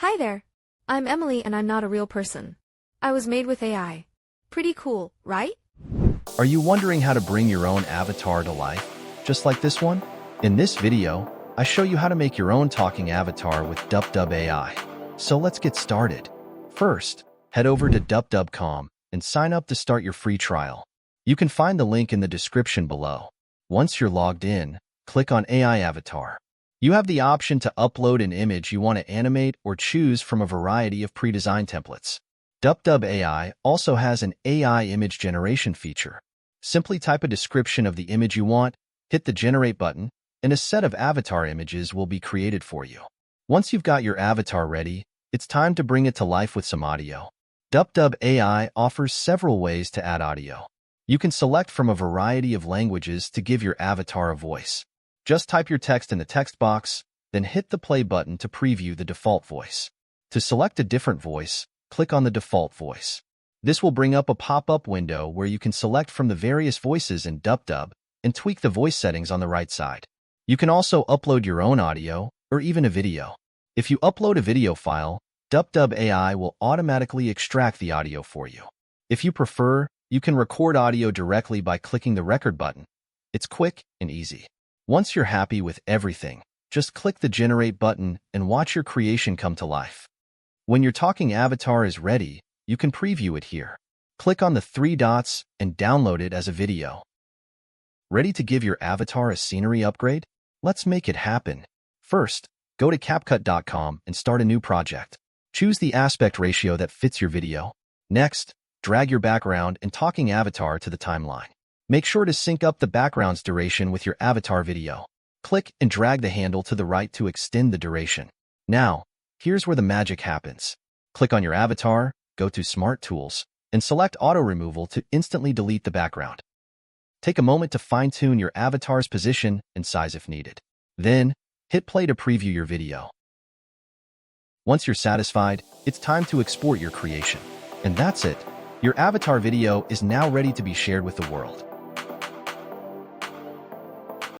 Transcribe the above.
Hi there. I'm Emily and I'm not a real person. I was made with AI. Pretty cool, right? Are you wondering how to bring your own avatar to life, just like this one? In this video, I show you how to make your own talking avatar with DupDub AI. So let's get started. First, head over to dupdub.com and sign up to start your free trial. You can find the link in the description below. Once you're logged in, click on AI Avatar. You have the option to upload an image you want to animate or choose from a variety of pre-designed templates. DupDub AI also has an AI image generation feature. Simply type a description of the image you want, hit the Generate button, and a set of avatar images will be created for you. Once you've got your avatar ready, it's time to bring it to life with some audio. DupDub AI offers several ways to add audio. You can select from a variety of languages to give your avatar a voice. Just type your text in the text box, then hit the play button to preview the default voice. To select a different voice, click on the default voice. This will bring up a pop-up window where you can select from the various voices in DupDub and tweak the voice settings on the right side. You can also upload your own audio or even a video. If you upload a video file, DupDub AI will automatically extract the audio for you. If you prefer, you can record audio directly by clicking the record button. It's quick and easy. Once you're happy with everything, just click the Generate button and watch your creation come to life. When your talking avatar is ready, you can preview it here. Click on the three dots and download it as a video. Ready to give your avatar a scenery upgrade? Let's make it happen. First, go to CapCut.com and start a new project. Choose the aspect ratio that fits your video. Next, drag your background and talking avatar to the timeline. Make sure to sync up the background's duration with your avatar video. Click and drag the handle to the right to extend the duration. Now, here's where the magic happens. Click on your avatar, go to Smart Tools, and select Auto Removal to instantly delete the background. Take a moment to fine-tune your avatar's position and size if needed. Then, hit play to preview your video. Once you're satisfied, it's time to export your creation. And that's it. Your avatar video is now ready to be shared with the world.